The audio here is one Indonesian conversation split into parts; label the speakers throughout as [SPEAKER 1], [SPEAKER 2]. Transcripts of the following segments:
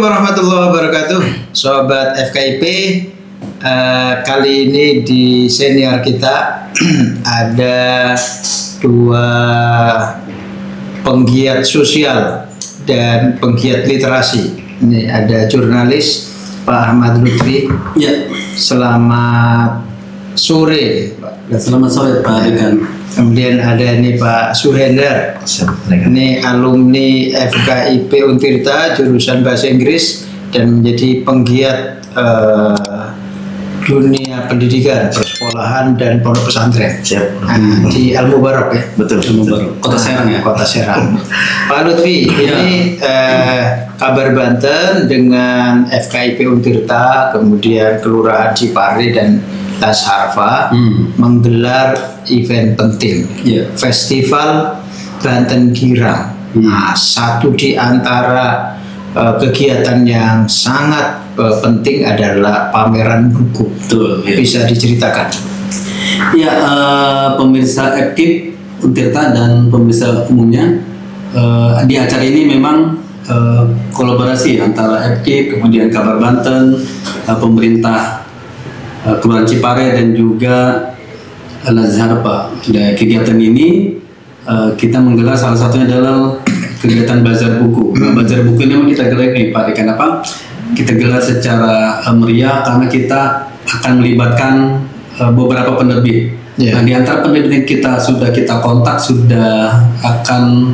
[SPEAKER 1] warahmatullahi wabarakatuh, Sobat FKIP. Kali ini di senior kita ada dua penggiat sosial dan penggiat literasi. Ini ada jurnalis Pak Ahmad Lutfi.
[SPEAKER 2] Ya.
[SPEAKER 1] Selamat sore, Pak.
[SPEAKER 2] Selamat sore, Pak Dekan.
[SPEAKER 1] Kemudian ada ini Pak Suhendar. Ini alumni FKIP Untirta jurusan Bahasa Inggris dan menjadi penggiat dunia pendidikan, persekolahan dan pondok pesantren. Di Al Mubarak ya.
[SPEAKER 2] Betul. Al Mubarak. Kota Serang ya.
[SPEAKER 1] Kota Serang. Pak Lutfi, ini kabar Banten dengan FKIP Untirta, kemudian Kelurahan Cipari dan Tas Harfa menggelar event penting, Festival Banten Girang. Nah, satu di antara kegiatan yang sangat penting adalah pameran buku.
[SPEAKER 2] Betul, ya.
[SPEAKER 1] Bisa diceritakan?
[SPEAKER 2] Ya, pemirsa FKIP Untirta dan pemirsa umumnya, di acara ini memang kolaborasi antara FKIP, kemudian Kabar Banten, pemerintah Kelurahan Cipare dan juga Al-Azhar, Pak. Dari kegiatan ini kita menggelar, salah satunya adalah kegiatan bazar buku. Nah, bazar buku ini memang kita gelar nih, Pak. Kenapa? Kita gelar secara meriah karena kita akan melibatkan beberapa penerbit. Nah, di antara penerbit yang kita kontak sudah akan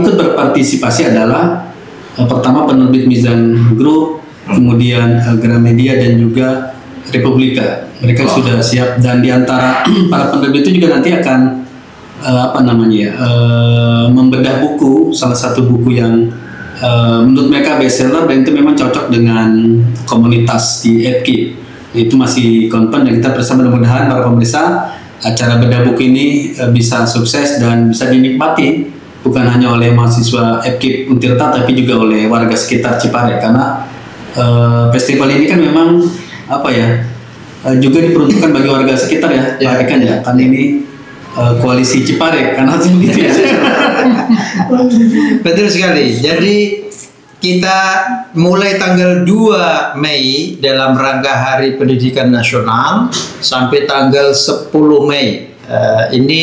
[SPEAKER 2] ikut berpartisipasi adalah pertama penerbit Mizan Group, kemudian Gramedia dan juga Republika. Mereka sudah siap, dan di antara para penerbit itu juga nanti akan membedah buku, salah satu buku yang menurut mereka bestseller dan itu memang cocok dengan komunitas di FKIP. Itu masih confirm dan kita bersama, mudah-mudahan para pemirsa acara bedah buku ini bisa sukses dan bisa dinikmati bukan hanya oleh mahasiswa FKIP Untirta tapi juga oleh warga sekitar Cipare, karena festival ini kan memang juga diperuntukkan bagi warga sekitar ya, Pak Dekan ya, kan ini koalisi Cipare, karena begitu ya.
[SPEAKER 1] Betul sekali. Jadi kita mulai tanggal 2 Mei dalam rangka Hari Pendidikan Nasional sampai tanggal 10 Mei. Ini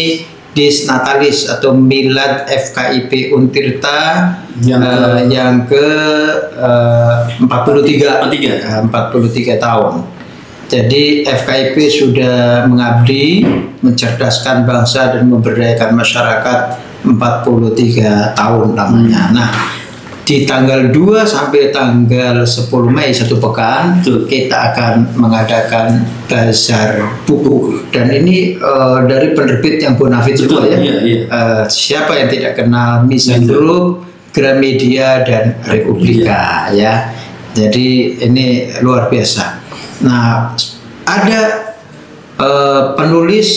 [SPEAKER 1] Dis Natalis atau Milad FKIP Untirta yang ke 43 tahun. Jadi FKIP sudah mengabdi, mencerdaskan bangsa dan memberdayakan masyarakat 43 tahun lamanya. Nah, di tanggal 2 sampai tanggal 10 Mei, satu pekan, kita akan mengadakan bazar buku. Dan ini dari penerbit yang bonafit juga ya. Siapa yang tidak kenal Mizan Group, Gramedia dan Republika ya. Jadi ini luar biasa. Nah, ada penulis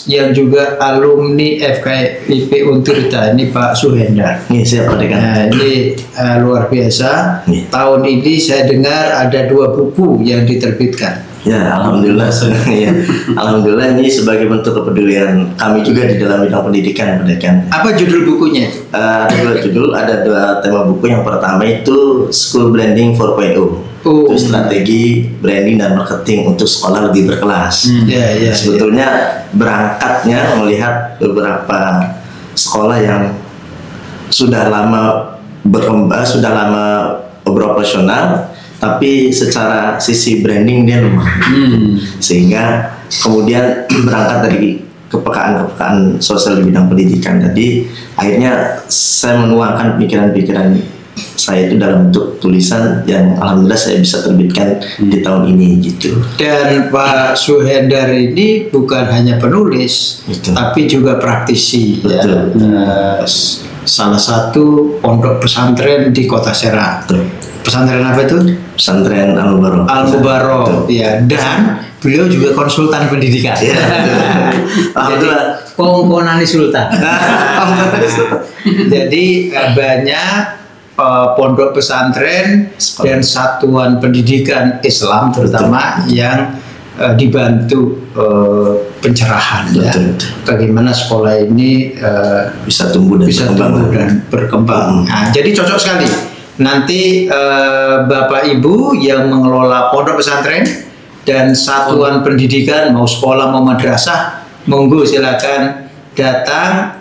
[SPEAKER 1] yang juga alumni FKIP Untirta, ini Pak Suhendar.
[SPEAKER 3] Siapa Dekan?
[SPEAKER 1] Nah, ini luar biasa. Tahun ini saya dengar ada 2 buku yang diterbitkan.
[SPEAKER 3] Ya, alhamdulillah. Ya, alhamdulillah ini sebagai bentuk kepedulian kami juga di dalam bidang pendidikan, Dekan.
[SPEAKER 1] Apa judul bukunya?
[SPEAKER 3] Ada 2 judul, ada 2 tema buku. Yang pertama itu School Branding 4.0. Itu strategi branding dan marketing untuk sekolah lebih berkelas. Sebetulnya berangkatnya melihat beberapa sekolah yang sudah lama berkembang, sudah lama beroperasional, tapi secara sisi branding dia lemah. Sehingga kemudian berangkat dari kepekaan sosial di bidang pendidikan. Jadi akhirnya saya menuangkan pikiran-pikiran saya itu dalam bentuk tulisan yang alhamdulillah saya bisa terbitkan di tahun ini gitu.
[SPEAKER 1] Dan Pak Suhendar ini bukan hanya penulis, tapi juga praktisi. Salah satu pondok pesantren di Kota Serang. Pesantren apa itu?
[SPEAKER 3] Pesantren Al Mubarak.
[SPEAKER 1] Al Mubarak, ya. Dan beliau juga konsultan pendidikan.
[SPEAKER 3] Alhamdulillah.
[SPEAKER 1] Kongkonani Sultan. Jadi banyak pondok pesantren dan satuan pendidikan Islam terutama yang dibantu pencerahan ya. Bagaimana sekolah ini
[SPEAKER 3] bisa tumbuh dan berkembang.
[SPEAKER 1] Nah, jadi cocok sekali nanti Bapak Ibu yang mengelola pondok pesantren dan satuan pendidikan, mau sekolah mau madrasah, monggo silakan datang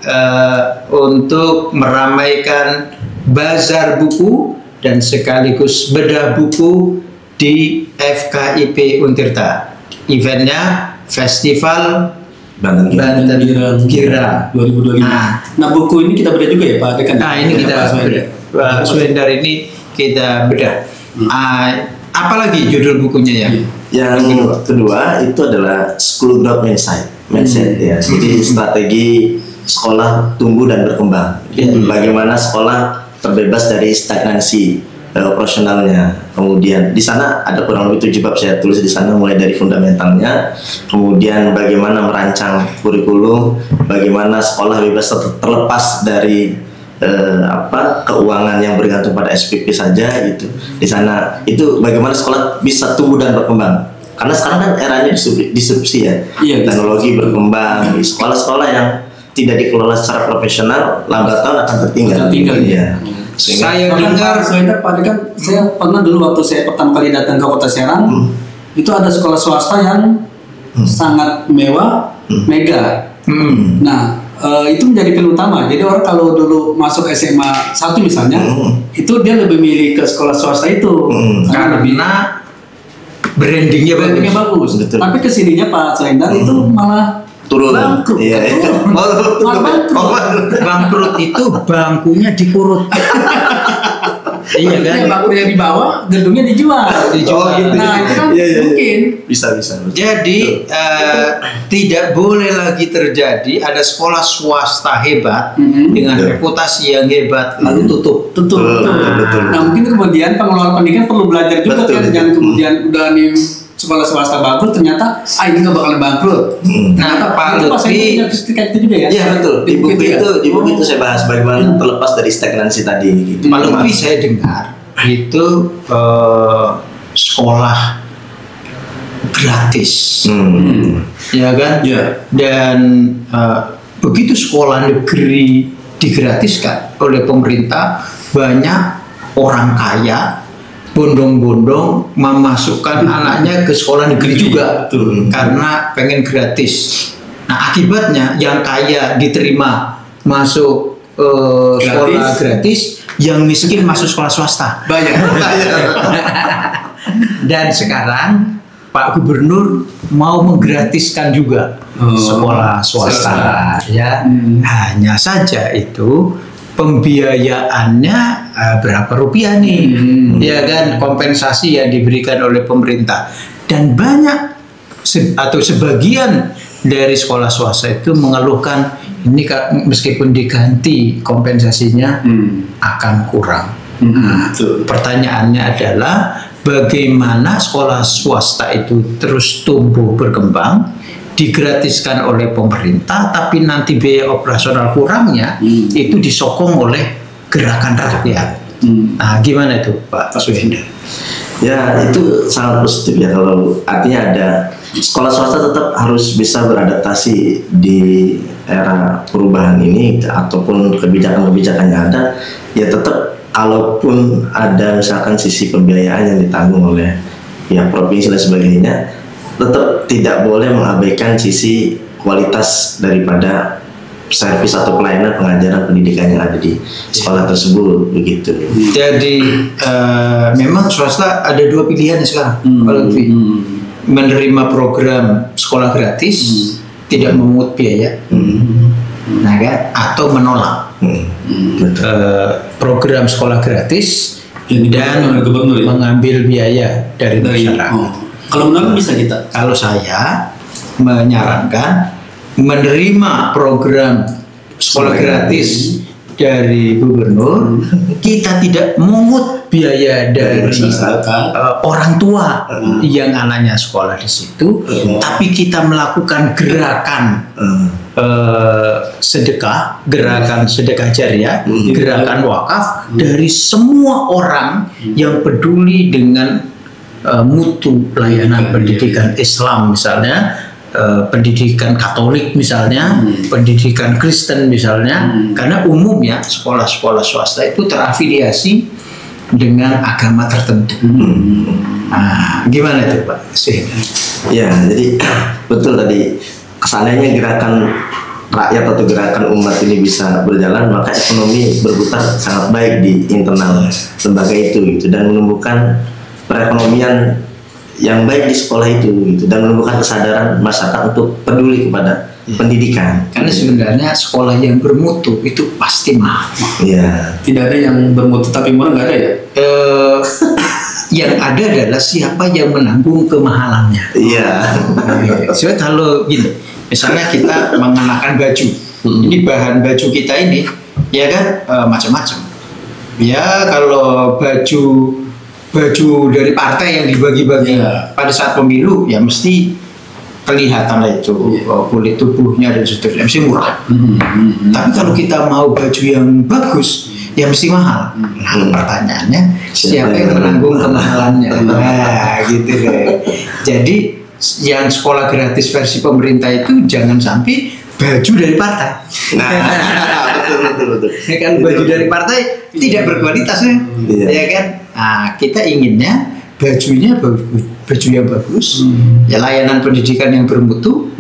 [SPEAKER 1] untuk meramaikan bazar buku dan sekaligus bedah buku di FKIP Untirta. Eventnya Festival Banten Girang
[SPEAKER 2] 2025. Nah, buku ini kita bedah juga ya Pak Dekan?
[SPEAKER 1] Nah, ini kita bedah. Pak Suhendar ini kita bedah. Apalagi judul bukunya ya?
[SPEAKER 3] Yang kedua itu adalah School Growth Mindset ya. Jadi strategi sekolah tumbuh dan berkembang. Bagaimana sekolah terbebas dari stagnansi operasionalnya. Kemudian di sana ada kurang lebih 7 bab saya tulis di sana, mulai dari fundamentalnya, kemudian bagaimana merancang kurikulum, bagaimana sekolah bebas terlepas dari keuangan yang bergantung pada SPP saja gitu. Di sana itu bagaimana sekolah bisa tumbuh dan berkembang. Karena sekarang kan eranya disrupsi ya. Teknologi berkembang, di sekolah-sekolah yang tidak dikelola secara profesional lambat laun akan tertinggal. Ya.
[SPEAKER 1] Saya dengar,
[SPEAKER 2] saya pernah dulu waktu saya pertama kali datang ke Kota Serang, itu ada sekolah swasta yang sangat mewah, mega. Nah, itu menjadi pilihan utama. Jadi orang kalau dulu masuk SMA 1 misalnya, itu dia lebih milih ke sekolah swasta itu
[SPEAKER 1] karena brandingnya bagus.
[SPEAKER 2] Betul. Tapi kesininya Pak Suhendar itu malah
[SPEAKER 3] turun.
[SPEAKER 2] Bangkrut.
[SPEAKER 1] Bangkrut itu bangkunya dikurut. Iya kan?
[SPEAKER 2] Bangkunya di bawah, gedungnya dijual.
[SPEAKER 1] Gitu.
[SPEAKER 2] Nah, itu kan mungkin
[SPEAKER 3] bisa.
[SPEAKER 1] Jadi tidak boleh lagi terjadi ada sekolah swasta hebat dengan reputasi yang hebat lalu tutup.
[SPEAKER 2] Betul. Nah, mungkin kemudian pengelola pendidikan perlu belajar juga kan, jangan kemudian udah nih sekolah swasta bagus ternyata ini nggak bakal bangkrut.
[SPEAKER 1] Nah, Pak Lutfi
[SPEAKER 2] itu juga ya?
[SPEAKER 3] Iya betul. Di buku itu saya bahas bagaimana terlepas dari stagnansi tadi. Gitu.
[SPEAKER 1] Pak Lutfi saya dengar itu sekolah gratis, ya kan?
[SPEAKER 3] Yeah.
[SPEAKER 1] Dan begitu sekolah negeri digratiskan oleh pemerintah, banyak orang kaya bondong-bondong memasukkan anaknya ke sekolah negeri juga karena pengen gratis. Nah, akibatnya yang kaya diterima masuk sekolah gratis, yang miskin masuk sekolah swasta.
[SPEAKER 2] Banyak.
[SPEAKER 1] Dan sekarang Pak Gubernur mau menggratiskan juga sekolah swasta. Ya, hanya saja itu pembiayaannya berapa rupiah nih, ya kan, kompensasi yang diberikan oleh pemerintah. Dan banyak atau sebagian dari sekolah swasta itu mengeluhkan ini meskipun diganti kompensasinya akan kurang. Nah, pertanyaannya adalah bagaimana sekolah swasta itu terus tumbuh berkembang, digratiskan oleh pemerintah, tapi nanti biaya operasional kurangnya itu disokong oleh gerakan rakyat. Nah, gimana itu Pak Suhendar?
[SPEAKER 3] Ya, itu sangat positif ya, kalau artinya ada sekolah swasta tetap harus bisa beradaptasi di era perubahan ini, ataupun kebijakan-kebijakan yang ada, ya tetap kalaupun ada misalkan sisi pembiayaan yang ditanggung oleh pihak provinsi dan sebagainya, tetap tidak boleh mengabaikan sisi kualitas daripada servis atau pelayanan pengajaran pendidikan yang ada di sekolah tersebut, begitu.
[SPEAKER 1] Jadi memang swasta ada dua pilihan sekarang, menerima program sekolah gratis, tidak memungut biaya, nah kan, atau menolak program sekolah gratis dan mengambil biaya dari masyarakat.
[SPEAKER 2] Kalau menurut bisa kita?
[SPEAKER 1] Kalau saya menyarankan menerima program sekolah gratis dari gubernur, kita tidak mengut biaya dari orang tua yang anaknya sekolah di situ, tapi kita melakukan gerakan sedekah, gerakan sedekah jariah, gerakan wakaf dari semua orang yang peduli dengan mutu pelayanan pendidikan Islam, misalnya pendidikan Katolik misalnya, pendidikan Kristen misalnya, karena umumnya sekolah-sekolah swasta itu terafiliasi dengan agama tertentu. Nah, gimana itu Pak?
[SPEAKER 3] Ya, jadi betul tadi, seandainya gerakan rakyat atau gerakan umat ini bisa berjalan, maka ekonomi berputar sangat baik di internal lembaga itu gitu, dan menumbuhkan perekonomian yang baik di sekolah itu gitu, dan menumbuhkan kesadaran masyarakat untuk peduli kepada pendidikan.
[SPEAKER 1] Karena sebenarnya sekolah yang bermutu itu pasti mahal.
[SPEAKER 3] Iya.
[SPEAKER 2] Tidak ada yang bermutu tapi murah, nggak ada ya?
[SPEAKER 1] Yang ada adalah siapa yang menanggung kemahalannya.
[SPEAKER 3] Iya.
[SPEAKER 1] Soalnya kalau gini, misalnya kita mengenakan baju, ini bahan baju kita ini, ya kan macam-macam. Ya kalau baju dari partai yang dibagi-bagi pada saat pemilu, ya mesti kelihatan lah itu kulit tubuhnya dan seterusnya, mesti murah. Tapi kalau kita mau baju yang bagus, ya mesti mahal. Nah, pertanyaannya siapa yang menanggung kemahalannya? Nah, gitu deh. Jadi yang sekolah gratis versi pemerintah itu jangan sampai baju dari partai.
[SPEAKER 3] Nah, betul.
[SPEAKER 1] Kalau baju dari partai tidak berkualitas, ya kan? Nah, kita inginnya bajunya baju yang bagus, ya layanan pendidikan yang bermutu,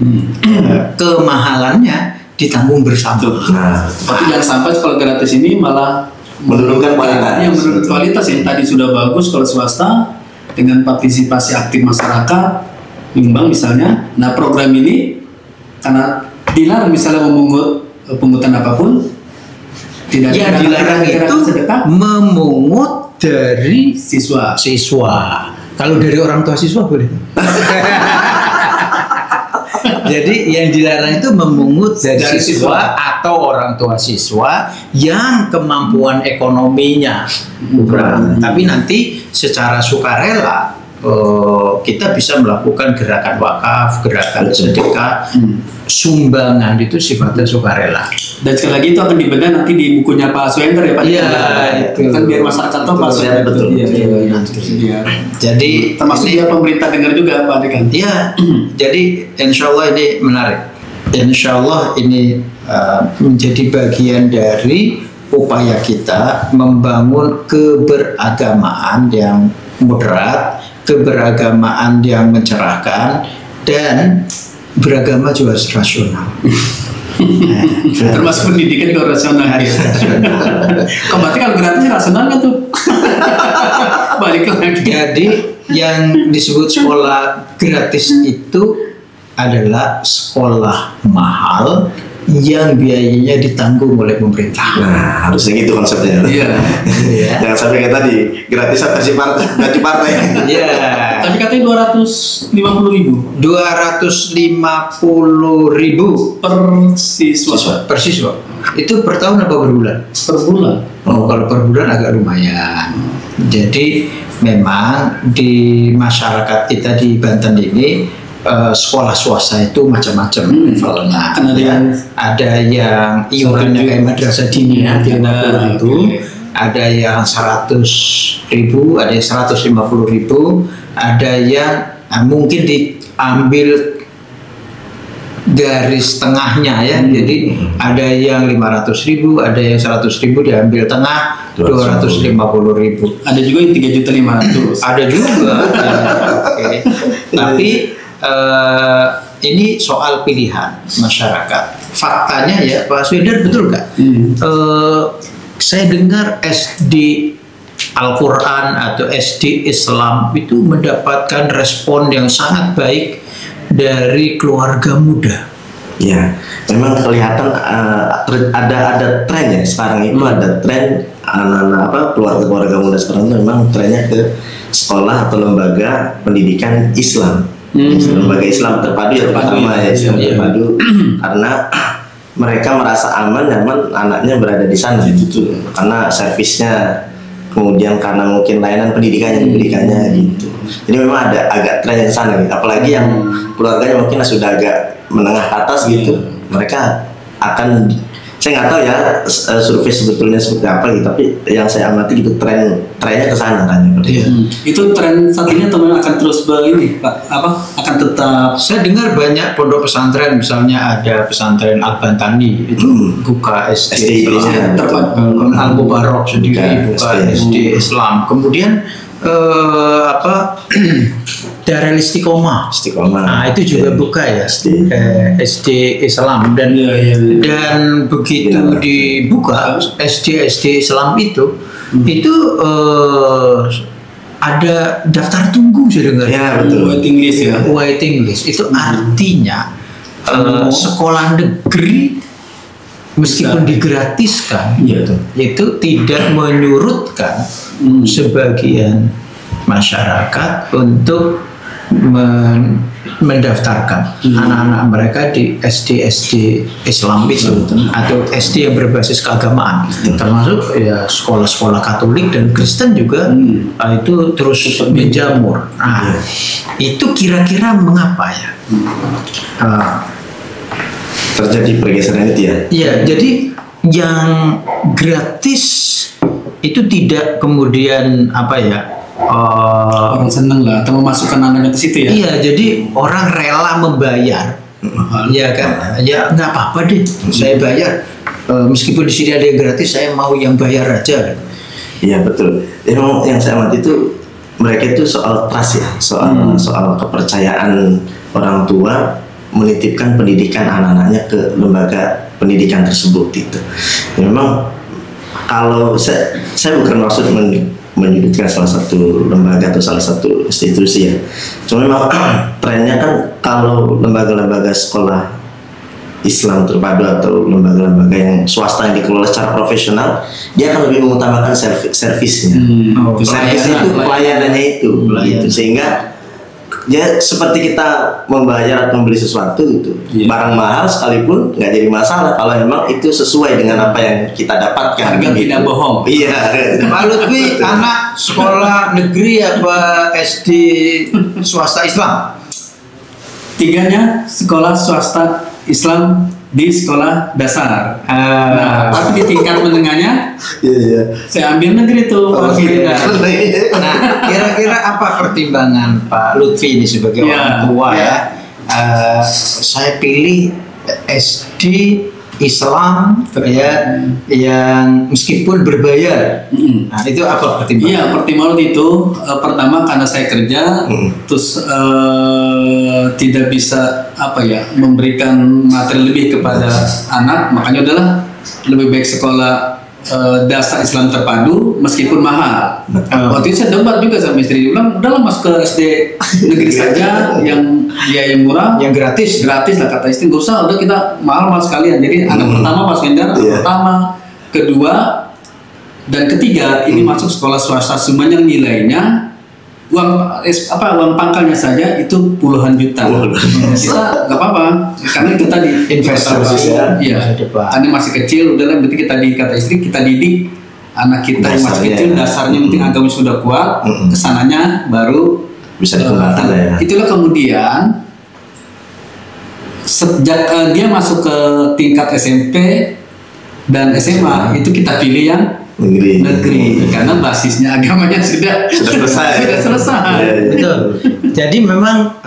[SPEAKER 1] kemahalannya ditanggung bersama.
[SPEAKER 2] Tapi jangan sampai sekolah gratis ini malah
[SPEAKER 3] menurunkan kualitas.
[SPEAKER 2] Menurut kualitas yang tadi sudah bagus kalau swasta dengan partisipasi aktif masyarakat, nyumbang misalnya. Nah, program ini karena dilarang misalnya memungut pungutan apapun, tidak
[SPEAKER 1] yang dilarang itu memungut dari
[SPEAKER 2] siswa.
[SPEAKER 1] Kalau dari orang tua siswa boleh. Jadi yang dilarang itu memungut dari siswa atau orang tua siswa yang kemampuan ekonominya kurang. Tapi nanti secara sukarela kita bisa melakukan gerakan wakaf, gerakan sedekah, sumbangan itu sifatnya sukarela.
[SPEAKER 2] Dan sekali lagi itu akan dibedah nanti di bukunya Pak Suender ya Pak.
[SPEAKER 1] Iya, itu
[SPEAKER 2] kan biar masyarakat tahu Pak Suender betul. Iya.
[SPEAKER 1] Jadi
[SPEAKER 2] termasuk dia pemerintah dengar juga Pak Dekan.
[SPEAKER 1] Iya. Jadi insya Allah ini menarik. Insya Allah ini menjadi bagian dari upaya kita membangun keberagamaan yang moderat, keberagamaan yang mencerahkan, dan beragama juga rasional.
[SPEAKER 2] Termasuk pendidikan juga rasional. Berarti kalau gratis rasional kan tuh. Balik lagi.
[SPEAKER 1] Jadi yang disebut sekolah gratis itu adalah sekolah mahal yang biayanya ditanggung oleh pemerintah.
[SPEAKER 3] Nah, harusnya gitu konsepnya.
[SPEAKER 2] Iya.
[SPEAKER 3] Jangan sampai kayak tadi gratis versi partai.
[SPEAKER 1] Iya.
[SPEAKER 2] Tapi katanya 250.000.
[SPEAKER 1] 250.000 per siswa. Itu per tahun apa per bulan?
[SPEAKER 2] Per bulan.
[SPEAKER 1] Oh, kalau per bulan agak lumayan. Jadi memang di masyarakat kita di Banten ini sekolah swasta itu macam-macam levelnya. Ada yang iurannya kayak madrasah diniyah ada yang 100.000, ada yang 150.000, ada yang mungkin diambil garis tengahnya ya. Jadi ada yang 500.000, ada yang 100.000 diambil tengah 250.000.
[SPEAKER 2] Ada juga yang 3.500.000.
[SPEAKER 1] Ada juga. Ya, okay. Tapi ini soal pilihan masyarakat. Faktanya ya Pak Suender, betul nggak? Saya dengar SD Al-Quran atau SD Islam itu mendapatkan respon yang sangat baik dari keluarga muda.
[SPEAKER 3] Ya, memang kelihatan ada tren ya sekarang itu, ada tren anak-anak keluarga muda sekarang itu memang trennya ke sekolah atau lembaga pendidikan Islam. Lembaga Islam terpadu ya pertama ya, Islam terpadu karena mereka merasa aman, nyaman anaknya berada di sana gitu, karena servisnya, kemudian karena mungkin layanan pendidikannya gitu. Jadi memang ada agak tren yang sana gitu. Apalagi yang keluarganya mungkin sudah agak menengah ke atas gitu, mereka akan Saya nggak tahu ya survei sebetulnya seperti apa gitu, tapi yang saya amati gitu trennya ke sana kan.
[SPEAKER 2] Itu tren saat ini atau memang akan terus ini Pak? Akan tetap?
[SPEAKER 1] Saya dengar banyak pondok pesantren, misalnya ada pesantren Al-Bantani itu buka SD Islam, Al-Mubarak sendiri buka SD Islam, kemudian Darul Istiqomah. Nah, itu juga buka ya SD Islam dan begitu dibuka SD Islam itu ada daftar tunggu saya dengar.
[SPEAKER 3] Ya betul.
[SPEAKER 1] Waiting list itu artinya sekolah negeri meskipun digratiskan itu tidak menyurutkan sebagian masyarakat untuk mendaftarkan anak-anak mereka di SD Islam itu atau SD yang berbasis keagamaan, termasuk ya sekolah-sekolah Katolik dan Kristen juga itu terus menjamur. Nah, itu kira-kira mengapa ya
[SPEAKER 3] terjadi pergeseran itu ya?
[SPEAKER 1] Iya, jadi yang gratis itu tidak kemudian
[SPEAKER 2] orang seneng lah atau memasukkan anaknya ke situ ya.
[SPEAKER 1] Iya, jadi orang rela membayar. Ya kan, ya nggak apa-apa deh, saya bayar. Meskipun di sini ada yang gratis, saya mau yang bayar aja.
[SPEAKER 3] Iya betul. Yang saya amati itu mereka itu soal trust ya, soal kepercayaan orang tua menitipkan pendidikan anak-anaknya ke lembaga pendidikan tersebut itu. Memang kalau saya bukan maksud menyudutkan salah satu lembaga atau salah satu institusi ya. Cuma memang trennya kan kalau lembaga-lembaga sekolah Islam terpadu atau lembaga-lembaga yang swasta yang dikelola secara profesional, dia akan lebih mengutamakan servisnya. Servis itu pelayanannya itu, sehingga ya seperti kita membayar atau membeli sesuatu itu barang mahal sekalipun nggak jadi masalah kalau memang itu sesuai dengan apa yang kita dapatkan.
[SPEAKER 2] Harga tidak bohong.
[SPEAKER 3] Iya.
[SPEAKER 1] Pak Lutfi anak sekolah negeri apa SD swasta Islam?
[SPEAKER 2] Tiganya sekolah swasta Islam di sekolah dasar. Nah, tapi di tingkat menengahnya, saya ambil negeri tuh.
[SPEAKER 1] Nah, kira-kira apa pertimbangan Pak Lutfi ini sebagai orang tua saya pilih SD Islam yang meskipun berbayar. Nah, itu apa pertimbangan?
[SPEAKER 2] Iya, pertimbangan itu pertama karena saya kerja, terus tidak bisa memberikan materi lebih kepada anak, makanya adalah lebih baik sekolah dasar Islam terpadu meskipun mahal. Waktu itu saya debat juga sama istri, bilang udahlah masuk ke SD negeri saja yang biaya murah,
[SPEAKER 1] yang gratis
[SPEAKER 2] lah kata istri, gak usah, udah kita mahal sekalian. Jadi anak pertama Mas Gendar, pertama, kedua dan ketiga ini masuk sekolah swasta, semuanya nilainya uang pangkalnya saja itu puluhan juta. Kita nggak apa-apa karena itu tadi
[SPEAKER 1] investasi
[SPEAKER 2] karena masih kecil, udahlah berarti kata istri kita didik anak kita yang masih kecil, dasarnya penting agama sudah kuat, kesananya baru
[SPEAKER 3] bisa dikembangkan ya.
[SPEAKER 2] Itulah kemudian sejak dia masuk ke tingkat SMP dan SMA itu kita pilih yang negeri karena basisnya agamanya sudah selesai.
[SPEAKER 1] Betul. Jadi memang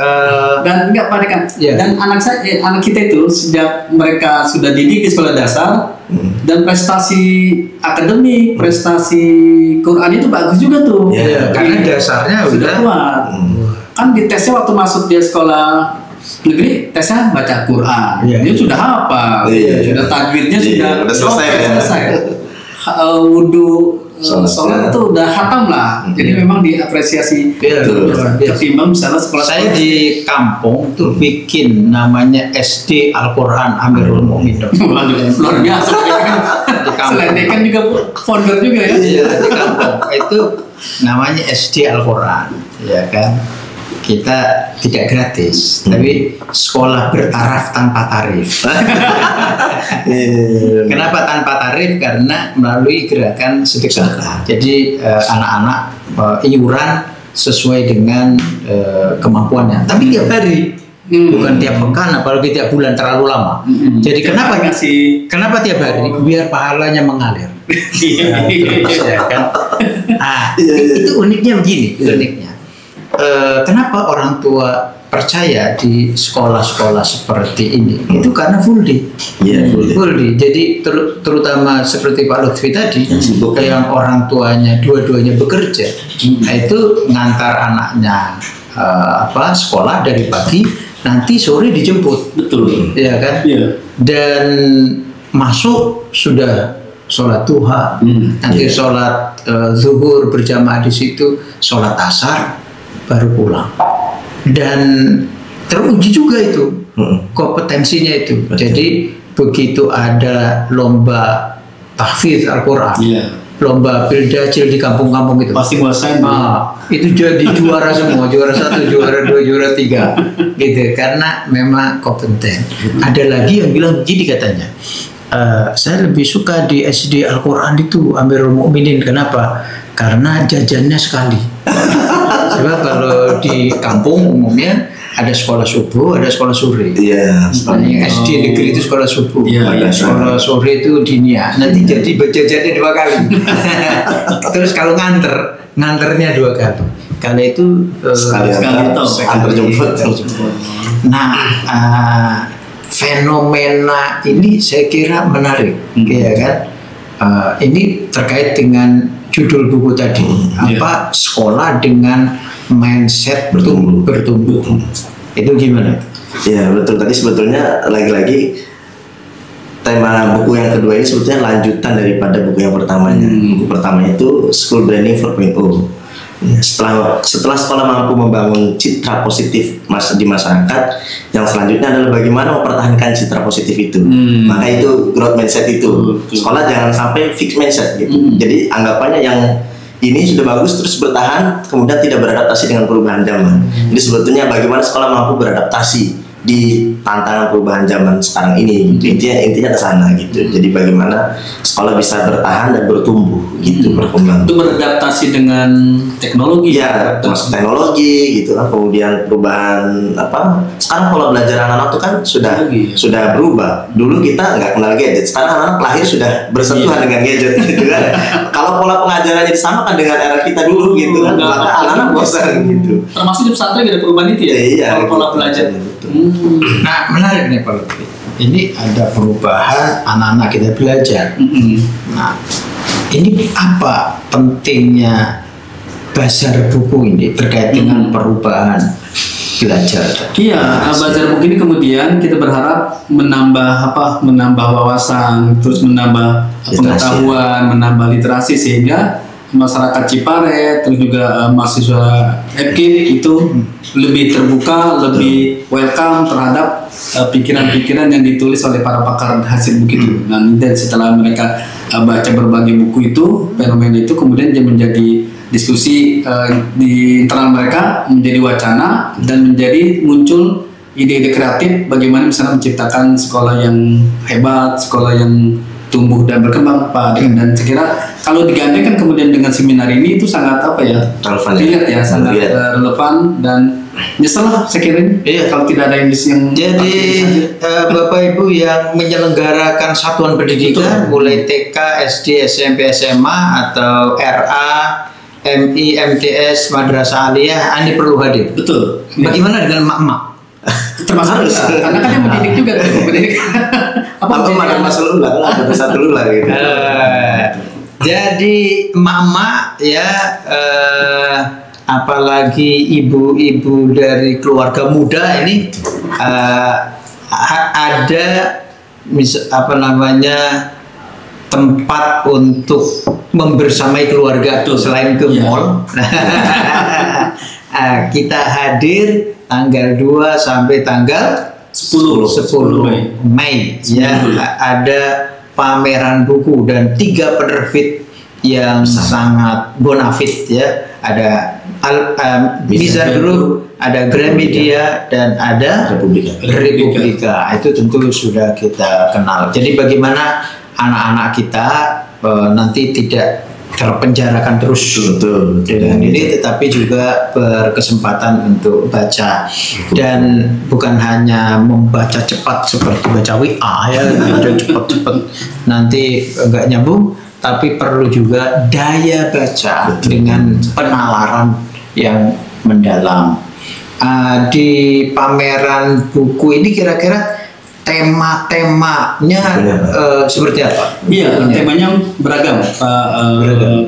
[SPEAKER 2] dan enggak pada kan. Dan anak kita itu sejak mereka sudah didik di sekolah dasar dan prestasi akademik, prestasi Quran itu bagus juga tuh.
[SPEAKER 1] Karena dasarnya
[SPEAKER 2] sudah kuat. Kan di tesnya waktu masuk dia sekolah negeri, tesnya baca Quran. Dia sudah hafal. Sudah tajwidnya sudah selesai. Wudhu sholat itu udah hatam lah. Jadi memang diapresiasi. Ketimbang misalnya sekolah
[SPEAKER 1] saya di kampung tuh bikin namanya SD Al-Quran Amirul Mukminin.
[SPEAKER 2] Luar biasa. Selain dia kan juga founder juga ya.
[SPEAKER 1] Iya, di kampung itu namanya SD Al-Quran, ya kan. Kita tidak gratis, tapi sekolah bertaraf tanpa tarif. Kenapa tanpa tarif? Karena melalui gerakan sedekah. Jadi anak-anak iuran sesuai dengan kemampuannya. Tapi tiap hari bukan tiap pekan, apalagi tiap bulan terlalu lama. Jadi kenapa tiap hari? Biar pahalanya mengalir. Ya kan? Itu uniknya begini, uniknya. Kenapa orang tua percaya di sekolah-sekolah seperti ini? Itu karena full day. Full day. Jadi terutama seperti Pak Lutfi tadi, yang orang tuanya dua-duanya bekerja, itu ngantar anaknya sekolah dari pagi, nanti sore dijemput.
[SPEAKER 2] Betul.
[SPEAKER 1] Ya kan? Dan masuk sudah sholat duha, nanti sholat zuhur berjamaah di situ, sholat asar, baru pulang. Dan teruji juga itu kompetensinya itu. Jadi begitu ada lomba tahfidz Al-Quran, lomba bildacil di kampung-kampung itu,
[SPEAKER 2] pasti nguasain.
[SPEAKER 1] Itu jadi juara semua, juara 1, juara 2, juara 3, gitu. Karena memang kompeten. Ada lagi yang bilang begini katanya, saya lebih suka di SD Al-Quran itu Amirul Mukminin. Kenapa? Karena jajannya sekali. Sebab kalau di kampung umumnya ada sekolah subuh, ada sekolah sore. Yang SD negeri itu sekolah subuh, sekolah sore itu dinia. Nanti jadi jajannya 2 kali. Terus kalau nganternya 2 kali. Karena itu
[SPEAKER 3] sekali antar jemput.
[SPEAKER 1] Nah, fenomena ini saya kira menarik, ya kan? Ini terkait dengan judul buku tadi, sekolah dengan mindset bertumbuh. Itu gimana?
[SPEAKER 3] Ya betul, tadi sebetulnya lagi-lagi tema buku yang kedua ini sebetulnya lanjutan daripada buku yang pertamanya. Buku pertamanya itu School Branding 4.0. Setelah sekolah mampu membangun citra positif di masyarakat, yang selanjutnya adalah bagaimana mempertahankan citra positif itu. Maka itu growth mindset itu. Sekolah jangan sampai fixed mindset gitu. Jadi anggapannya yang ini sudah bagus terus bertahan, kemudian tidak beradaptasi dengan perubahan zaman. Jadi sebetulnya bagaimana sekolah mampu beradaptasi di tantangan perubahan zaman sekarang ini, gitu. Intinya ke sana gitu. Jadi bagaimana sekolah bisa bertahan dan bertumbuh gitu, berkembang.
[SPEAKER 2] Itu beradaptasi dengan teknologi.
[SPEAKER 3] Ya, termasuk teknologi gitu kan. Kemudian perubahan sekarang pola belajar anak-anak itu kan sudah berubah. Dulu kita nggak kenal gadget, sekarang anak-anak lahir sudah bersentuhan dengan gadget gitu kan. Kalau pola pengajarannya disamakan dengan era kita dulu gitu kan, maka anak-anak bosan gitu.
[SPEAKER 2] Termasuk di pesantren ada perubahan itu ya, pola belajar.
[SPEAKER 1] Nah, menarik nih Pak Lutfi. Ini ada perubahan anak-anak kita belajar. Nah, ini apa pentingnya bazar buku ini terkait dengan perubahan belajar?
[SPEAKER 2] Iya, bazar buku ini kemudian kita berharap menambah wawasan, terus menambah pengetahuan, menambah literasi, sehingga masyarakat Ciparet, terus juga mahasiswa FKIP itu lebih terbuka, lebih welcome terhadap pikiran-pikiran yang ditulis oleh para pakar hasil buku itu. Dan setelah mereka baca berbagai buku itu, fenomena itu kemudian menjadi diskusi di internal mereka, menjadi wacana, dan menjadi muncul ide-ide kreatif bagaimana misalnya menciptakan sekolah yang hebat, sekolah yang tumbuh dan berkembang, Pak. Dan saya kira kalau digandengkan kemudian dengan seminar ini itu sangat
[SPEAKER 3] relevan
[SPEAKER 2] ya, sangat relevan dan nyesel lah saya kira ini. Kalau tidak ada yang
[SPEAKER 1] jadi Bapak Ibu yang menyelenggarakan satuan pendidikan mulai TK, SD, SMP, SMA atau RA, MI, MTS, Madrasah Aliyah, ini perlu hadir.
[SPEAKER 2] Betul.
[SPEAKER 1] Bagaimana dengan emak-emak?
[SPEAKER 2] Termasuk karena kan yang mendidik juga mendidik.
[SPEAKER 3] Apa masuk ulang lah, satu ulang gitu.
[SPEAKER 1] Jadi emak-emak ya, apalagi ibu-ibu dari keluarga muda ini ada tempat untuk membersamai keluarga tuh selain ke mall. Kita hadir tanggal 2 sampai tanggal 10 Mei ya, ada pameran buku dan 3 penerbit yang sangat bonafit ya. Ada Mizan Group, ada Gramedia, dan ada Republika. Itu tentu sudah kita kenal. Jadi bagaimana anak-anak kita nanti tidak terpenjarakan terus dengan ini, tetapi juga berkesempatan untuk baca dan bukan hanya membaca cepat seperti baca WA ya, cepat-cepat nanti enggak nyambung, tapi perlu juga daya baca dengan penalaran yang mendalam. Di pameran buku ini kira-kira tema-temanya seperti apa?
[SPEAKER 2] Iya, temanya beragam,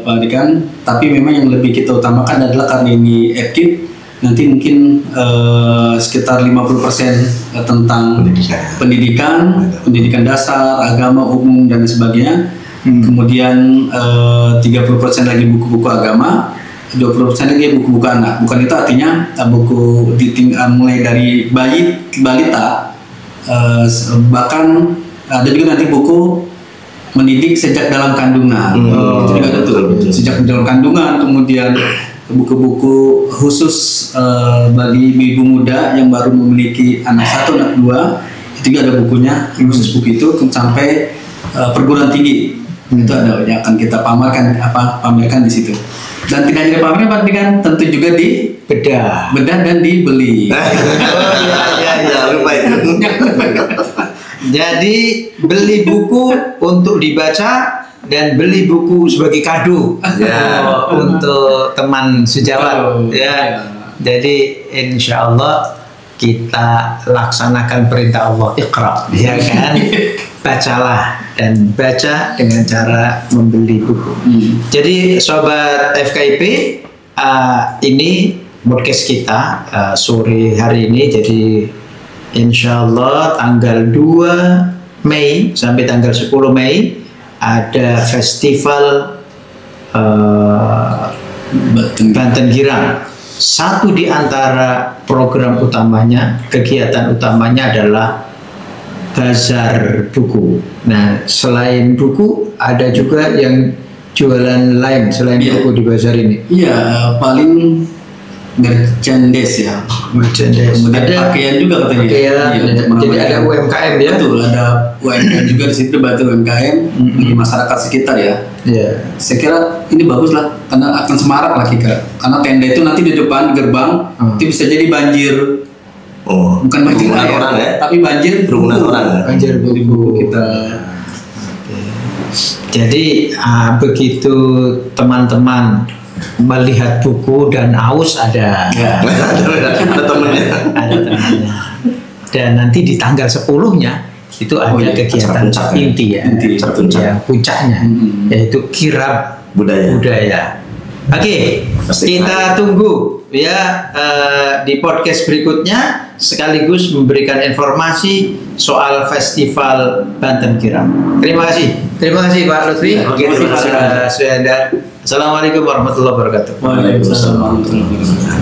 [SPEAKER 2] Pak Dekan. Tapi memang yang lebih kita utamakan adalah karena ini FKIP, nanti mungkin sekitar 50% tentang pendidikan dasar, agama, umum dan sebagainya. Kemudian 30% lagi buku-buku agama, 20% lagi buku-buku anak. Bukan itu artinya buku mulai dari balita. Bahkan ada juga nanti buku mendidik sejak dalam kandungan, itu juga ada tuh, sejak dalam kandungan. Kemudian buku-buku khusus bagi ibu muda yang baru memiliki anak 1, anak 2, itu juga ada bukunya khusus buku itu sampai perguruan tinggi. Itu ada yang akan kita pamerkan di situ. Dan tidak hanya pamerkan, Pak, dengan tentu juga di bedah dan dibeli.
[SPEAKER 3] Lupa itu.
[SPEAKER 1] Jadi beli buku untuk dibaca dan beli buku sebagai kado untuk teman sejawat. Jadi insya Allah kita laksanakan perintah Allah, Iqra, ya kan? Bacalah dan baca dengan cara membeli buku. Jadi sobat FKIP, ini podcast kita sore hari ini. Jadi insya Allah tanggal 2 Mei sampai tanggal 10 Mei ada festival Banten Girang. Satu di antara program utamanya, kegiatan utamanya adalah bazar buku. Nah, selain buku ada juga yang jualan lain selain buku di bazar ini.
[SPEAKER 2] Iya, paling merchandise ya. Kemudian ada pakaian juga katanya.
[SPEAKER 1] Jadi ada UMKM ya.
[SPEAKER 2] Betul, ada UMKM juga di situ, bantu UMKM bagi masyarakat sekitar ya. Saya kira ini bagus lah, karena akan semarak lah karena tenda itu nanti di depan gerbang itu bisa jadi banjir. Bukan banjir
[SPEAKER 3] orang ya,
[SPEAKER 2] tapi banjir
[SPEAKER 3] kerumunan orang.
[SPEAKER 1] Banjir buku kita. Jadi begitu teman-teman melihat buku dan aus ada
[SPEAKER 3] temannya.
[SPEAKER 1] Dan nanti di tanggal 10-nya itu ada kegiatan inti ya, puncaknya yaitu kirab budaya. Oke, kita tunggu ya di podcast berikutnya, sekaligus memberikan informasi soal festival Banten Kirab. Terima kasih Pak Lutfi. Terima kasih Pak Suyanda. Assalamualaikum warahmatullahi wabarakatuh.
[SPEAKER 2] Waalaikumsalam warahmatullahi wabarakatuh.